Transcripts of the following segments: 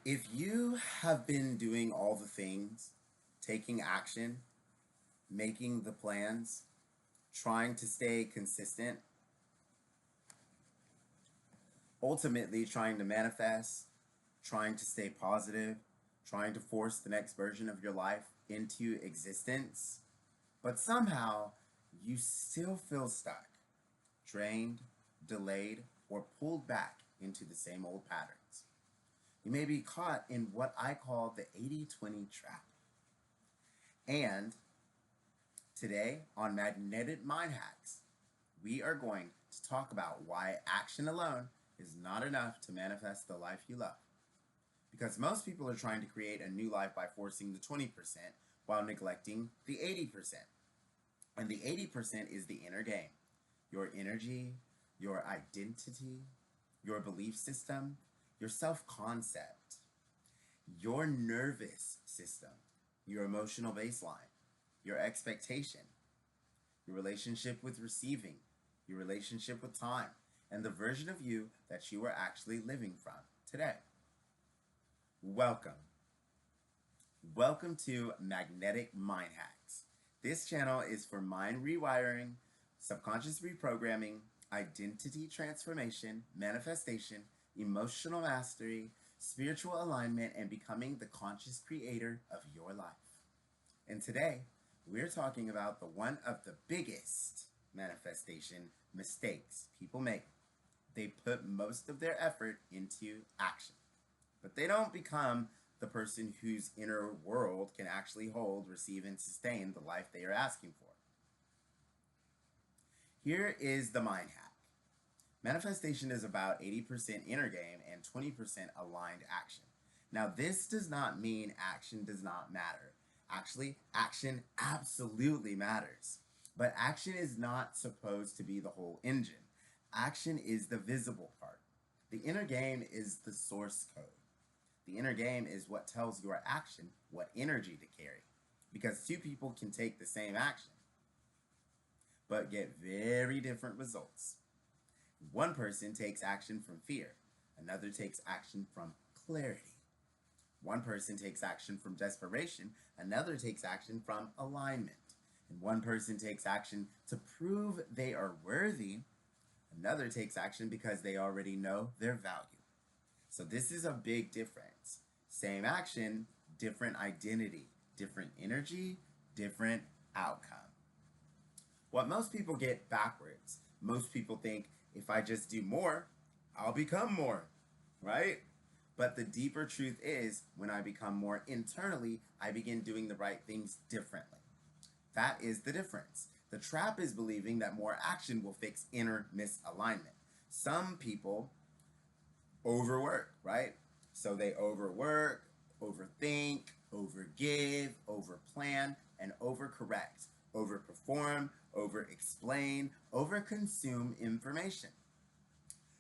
If you have been doing all the things, taking action, making the plans, trying to stay consistent, ultimately trying to manifest, trying to stay positive, trying to force the next version of your life into existence, but somehow you still feel stuck, drained, delayed, or pulled back into the same old patterns. You may be caught in what I call the 80-20 trap. And today on Magnetic Mind Hacks, we are going to talk about why action alone is not enough to manifest the life you love. Because most people are trying to create a new life by forcing the 20% while neglecting the 80%. And the 80% is the inner game. Your energy, your identity, your belief system, your self-concept, your nervous system, your emotional baseline, your expectation, your relationship with receiving, your relationship with time, and the version of you that you are actually living from today. Welcome. Welcome to Magnetic Mind Hacks. This channel is for mind rewiring, subconscious reprogramming, identity transformation, manifestation, emotional mastery, spiritual alignment, and becoming the conscious creator of your life. And today, we're talking about one of the biggest manifestation mistakes people make. They put most of their effort into action, but they don't become the person whose inner world can actually hold, receive, and sustain the life they are asking for. Here is the mind hack. Manifestation is about 80% inner game and 20% aligned action. Now, this does not mean action does not matter. Actually, action absolutely matters. But action is not supposed to be the whole engine. Action is the visible part. The inner game is the source code. The inner game is what tells your action what energy to carry. Because two people can take the same action, but get very different results. One person takes action from fear. Another takes action from clarity. One person takes action from desperation. Another takes action from alignment. And one person takes action to prove they are worthy. Another takes action because they already know their value. So this is a big difference. Same action, different identity, different energy, different outcome. What most people get backwards, most people think if I just do more, I'll become more, right? But the deeper truth is when I become more internally, I begin doing the right things differently. That is the difference. The trap is believing that more action will fix inner misalignment. Some people overwork, right? So they overwork, overthink, overgive, overplan, and overcorrect, overperform, overexplain, overconsume information.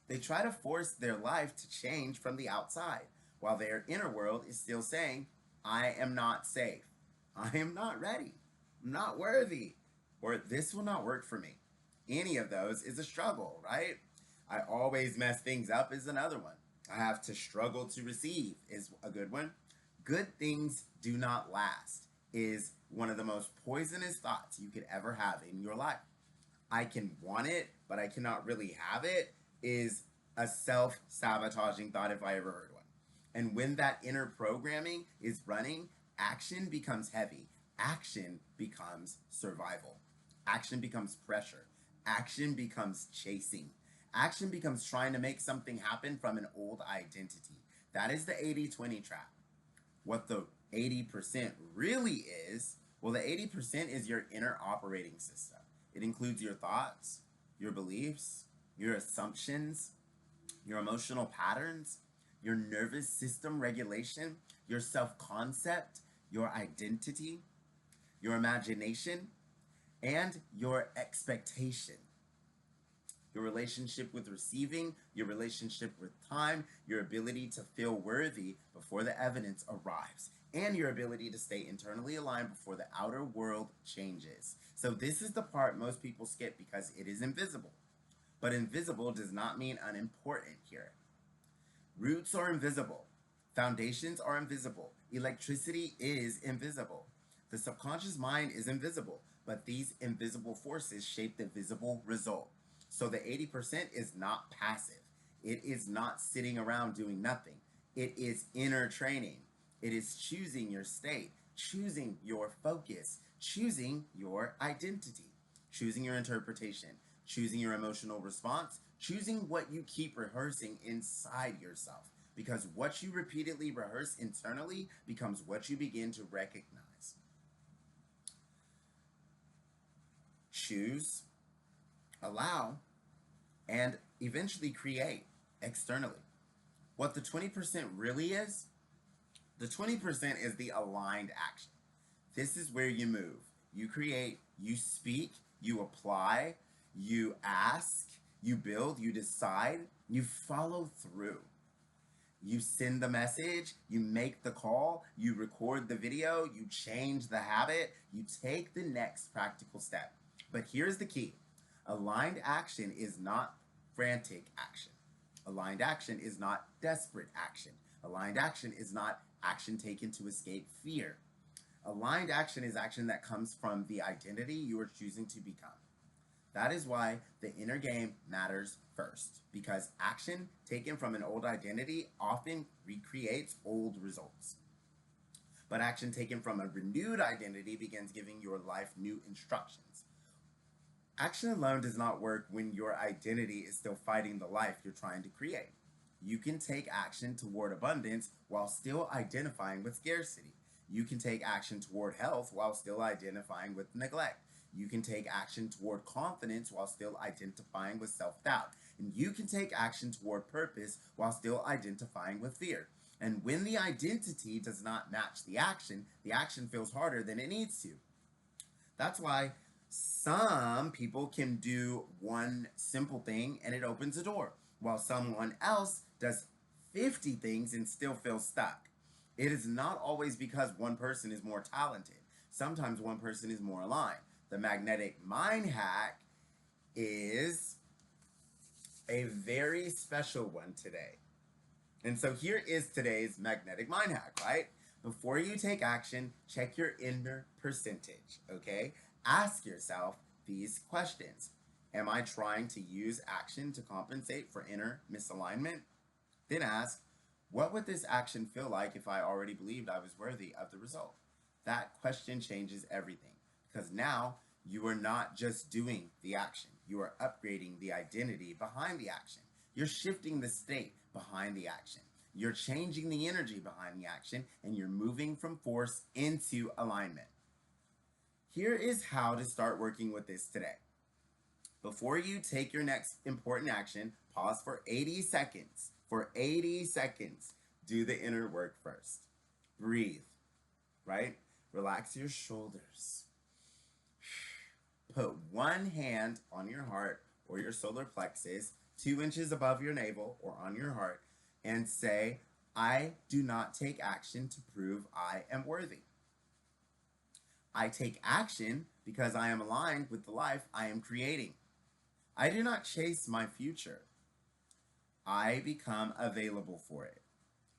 They try to force their life to change from the outside, while their inner world is still saying, I am not safe, I am not ready, I'm not worthy, or this will not work for me. Any of those is a struggle, right? I always mess things up is another one. I have to struggle to receive is a good one. Good things do not last is one of the most poisonous thoughts you could ever have in your life. I can want it, but I cannot really have it is a self-sabotaging thought if I ever heard one. And when that inner programming is running, action becomes heavy. Action becomes survival. Action becomes pressure. Action becomes chasing. Action becomes trying to make something happen from an old identity. That is the 80-20 trap. What the 80% really is, well, the 80% is your inner operating system. It includes your thoughts, your beliefs, your assumptions, your emotional patterns, your nervous system regulation, your self-concept, your identity, your imagination, and your expectation. Your relationship with receiving, your relationship with time, your ability to feel worthy before the evidence arrives, and your ability to stay internally aligned before the outer world changes. So this is the part most people skip because it is invisible. But invisible does not mean unimportant here. Roots are invisible. Foundations are invisible. Electricity is invisible. The subconscious mind is invisible, but these invisible forces shape the visible result. So the 80% is not passive. It is not sitting around doing nothing. It is inner training. It is choosing your state, choosing your focus, choosing your identity, choosing your interpretation, choosing your emotional response, choosing what you keep rehearsing inside yourself. Because what you repeatedly rehearse internally becomes what you begin to recognize. Choose, allow, and eventually create externally. What the 20% really is, the 20% is the aligned action. This is where you move. You create, you speak, you apply, you ask, you build, you decide, you follow through. You send the message, you make the call, you record the video, you change the habit, you take the next practical step. But here's the key. Aligned action is not frantic action. Aligned action is not desperate action. Aligned action is not action taken to escape fear. Aligned action is action that comes from the identity you are choosing to become. That is why the inner game matters first, because action taken from an old identity often recreates old results. But action taken from a renewed identity begins giving your life new instructions. Action alone does not work when your identity is still fighting the life you're trying to create. You can take action toward abundance while still identifying with scarcity. You can take action toward health while still identifying with neglect. You can take action toward confidence while still identifying with self-doubt. And you can take action toward purpose while still identifying with fear. And when the identity does not match the action feels harder than it needs to. That's why some people can do one simple thing and it opens a door, while someone else does 50 things and still feels stuck. It is not always because one person is more talented. Sometimes one person is more aligned. The magnetic mind hack is a very special one today. And so here is today's magnetic mind hack, right? Before you take action, check your inner percentage, okay? Ask yourself these questions. Am I trying to use action to compensate for inner misalignment? Then ask, what would this action feel like if I already believed I was worthy of the result? That question changes everything, because now you are not just doing the action. You are upgrading the identity behind the action. You're shifting the state behind the action. You're changing the energy behind the action, and you're moving from force into alignment. Here is how to start working with this today. Before you take your next important action, pause for 80 seconds. For 80 seconds, do the inner work first. Breathe, right? Relax your shoulders. Put one hand on your heart or your solar plexus, 2 inches above your navel or on your heart, and say, I do not take action to prove I am worthy. I take action because I am aligned with the life I am creating. I do not chase my future. I become available for it.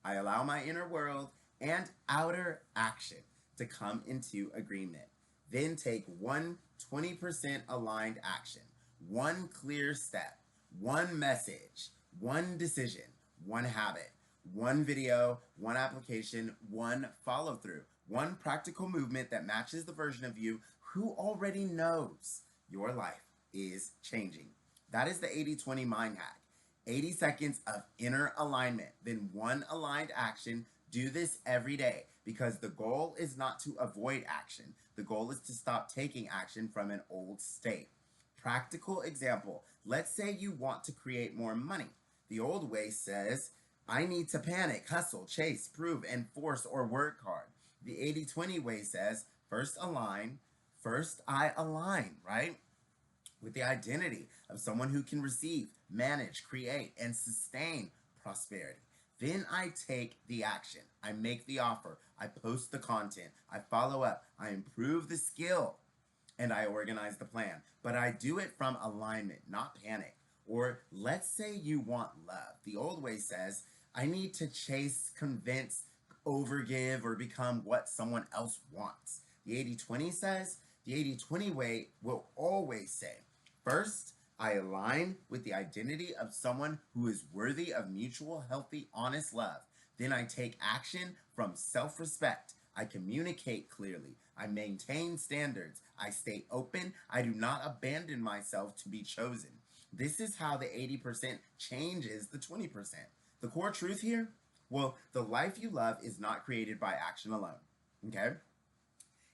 I allow my inner world and outer action to come into agreement. Then take one 20% aligned action, one clear step, one message, one decision, one habit, one video, one application, one follow through, one practical movement that matches the version of you who already knows your life is changing. That is the 80-20 mind hack. 80 seconds of inner alignment, then one aligned action. Do this every day, because the goal is not to avoid action. The goal is to stop taking action from an old state. Practical example, let's say you want to create more money. The old way says, I need to panic, hustle, chase, prove, enforce, or work hard. The 80-20 way says, first align, first I align, right? With the identity of someone who can receive, manage, create, and sustain prosperity. Then I take the action. I make the offer. I post the content. I follow up. I improve the skill. And I organize the plan. But I do it from alignment, not panic. Or let's say you want love. The old way says, I need to chase, convince, overgive, or become what someone else wants. The 80-20 says, the 80-20 way will always say, first, I align with the identity of someone who is worthy of mutual, healthy, honest love. Then I take action from self-respect. I communicate clearly. I maintain standards. I stay open. I do not abandon myself to be chosen. This is how the 80% changes the 20%. The core truth here? Well, the life you love is not created by action alone. Okay?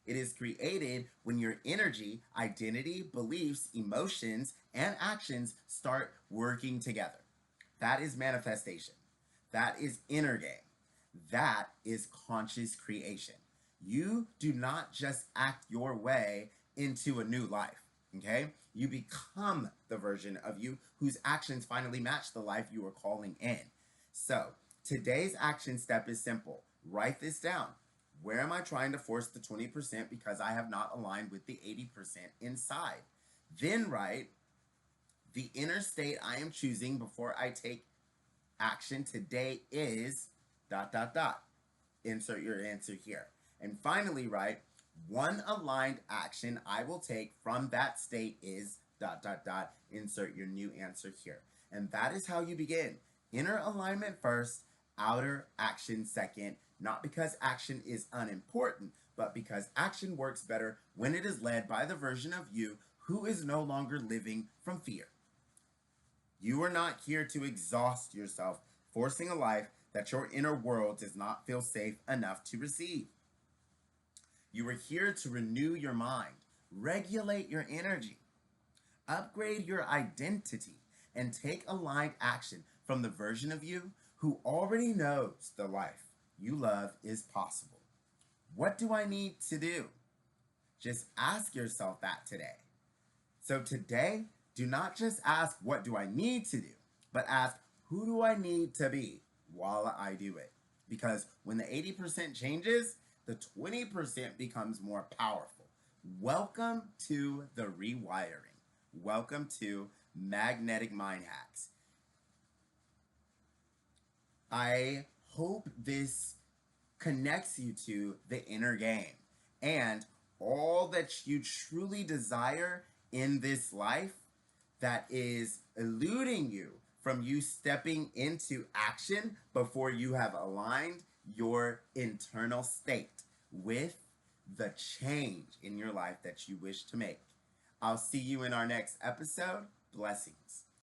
It is created when your energy, identity, beliefs, emotions, and actions start working together. That is manifestation. That is inner game. That is conscious creation. You do not just act your way into a new life, okay? You become the version of you whose actions finally match the life you are calling in. So, today's action step is simple. Write this down. Where am I trying to force the 20% because I have not aligned with the 80% inside? Then write the inner state I am choosing before I take action today is ... Insert your answer here. And finally write one aligned action I will take from that state is ... Insert your new answer here. And that is how you begin. Inner alignment first, outer action second. Not because action is unimportant, but because action works better when it is led by the version of you who is no longer living from fear. You are not here to exhaust yourself, forcing a life that your inner world does not feel safe enough to receive. You are here to renew your mind, regulate your energy, upgrade your identity, and take aligned action from the version of you who already knows the life you love is possible. What do I need to do? Just ask yourself that today. So today, do not just ask, what do I need to do? But ask, who do I need to be while I do it? Because when the 80% changes, the 20% becomes more powerful. Welcome to the rewiring. Welcome to Magnetic Mind Hacks. I hope this connects you to the inner game and all that you truly desire in this life that is eluding you from you stepping into action before you have aligned your internal state with the change in your life that you wish to make. I'll see you in our next episode. Blessings.